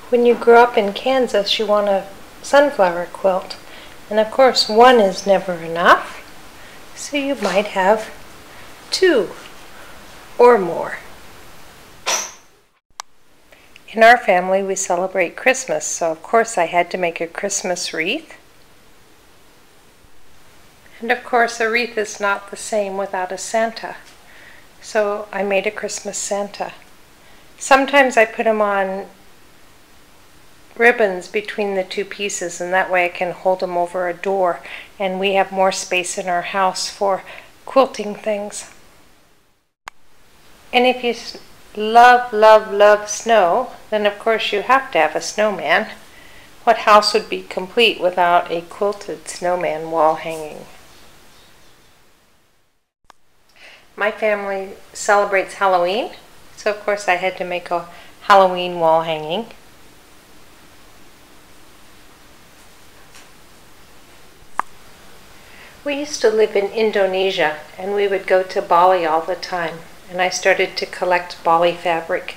When you grow up in Kansas, you want a sunflower quilt. And of course, one is never enough, so you might have two or more. In our family, we celebrate Christmas, so of course I had to make a Christmas wreath. And of course, a wreath is not the same without a Santa, so I made a Christmas Santa. Sometimes I put them on ribbons between the two pieces, and that way I can hold them over a door, and we have more space in our house for quilting things. And if you love, love, love snow, then of course you have to have a snowman. What house would be complete without a quilted snowman wall hanging? My family celebrates Halloween, so of course I had to make a Halloween wall hanging. We used to live in Indonesia, and we would go to Bali all the time. And I started to collect Bali fabric.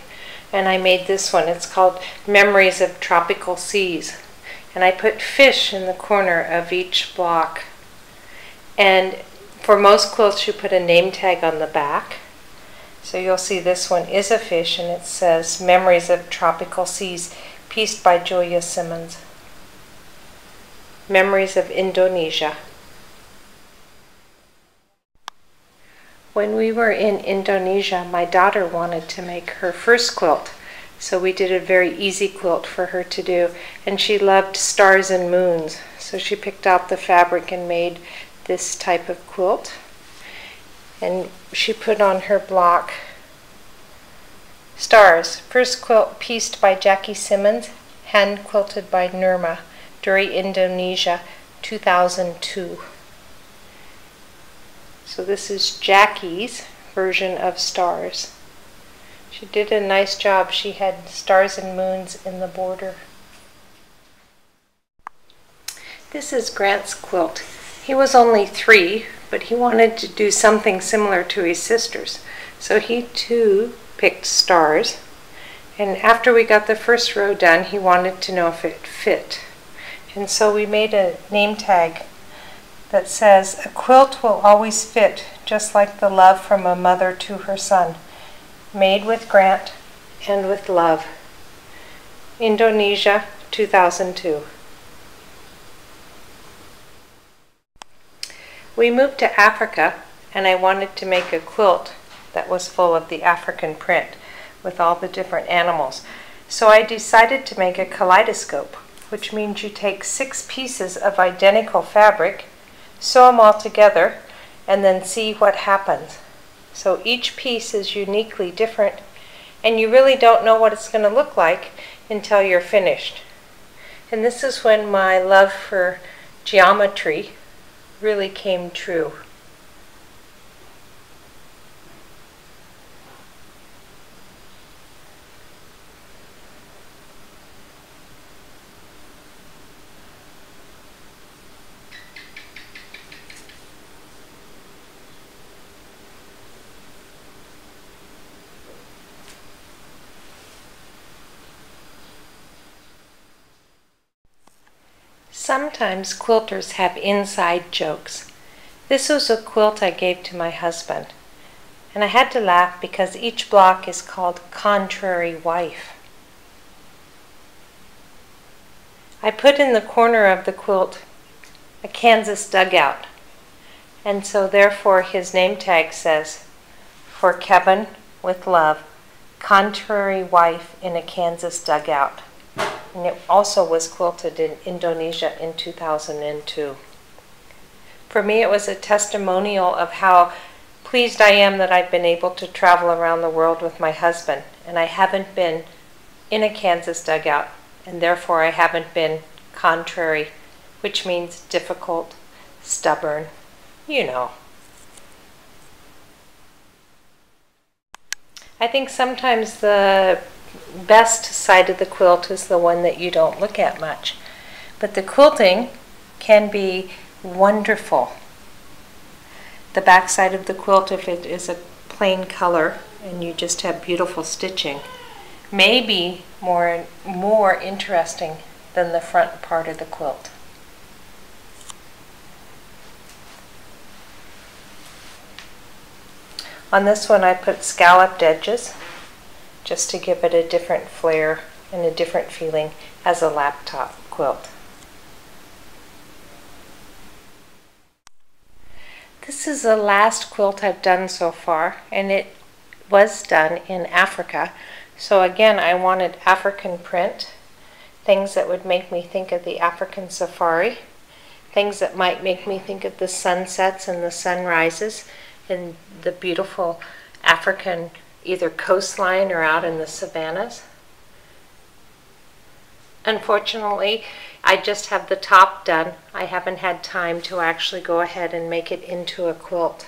And I made this one. It's called Memories of Tropical Seas. And I put fish in the corner of each block. And for most quilts, you put a name tag on the back. So you'll see this one is a fish, and it says Memories of Tropical Seas, pieced by Julia Simens. Memories of Indonesia. When we were in Indonesia, my daughter wanted to make her first quilt, so we did a very easy quilt for her to do, and she loved stars and moons, so she picked out the fabric and made this type of quilt. And she put on her block stars. First quilt pieced by Jackie Simens, hand quilted by Nirma, Duri, Indonesia, 2002. So this is Jackie's version of stars. She did a nice job. She had stars and moons in the border. This is Grant's quilt. He was only 3, but he wanted to do something similar to his sisters. So he too picked stars. And after we got the first row done, he wanted to know if it fit. And so we made a name tag that says, "A quilt will always fit, just like the love from a mother to her son. Made with Grant and with love. Indonesia, 2002. We moved to Africa, and I wanted to make a quilt that was full of the African print with all the different animals. So I decided to make a kaleidoscope, which means you take 6 pieces of identical fabric, sew them all together, and then see what happens. So each piece is uniquely different, and you really don't know what it's going to look like until you're finished. And this is when my love for geometry really came true. Sometimes quilters have inside jokes. This was a quilt I gave to my husband, and I had to laugh because each block is called Contrary Wife. I put in the corner of the quilt a Kansas dugout, and so therefore his name tag says, "For Kevin, with love, Contrary Wife in a Kansas dugout." And it also was quilted in Indonesia in 2002. For me, it was a testimonial of how pleased I am that I've been able to travel around the world with my husband, and I haven't been in a Kansas dugout, and therefore I haven't been contrary, which means difficult, stubborn, you know. I think sometimes the best side of the quilt is the one that you don't look at much. But the quilting can be wonderful. The back side of the quilt, if it is a plain color and you just have beautiful stitching, may be more interesting than the front part of the quilt. On this one I put scalloped edges just to give it a different flair and a different feeling as a laptop quilt. This is the last quilt I've done so far, and it was done in Africa. So again, I wanted African print, things that would make me think of the African safari, things that might make me think of the sunsets and the sunrises and the beautiful African either coastline or out in the savannas. Unfortunately, I just have the top done. I haven't had time to actually go ahead and make it into a quilt.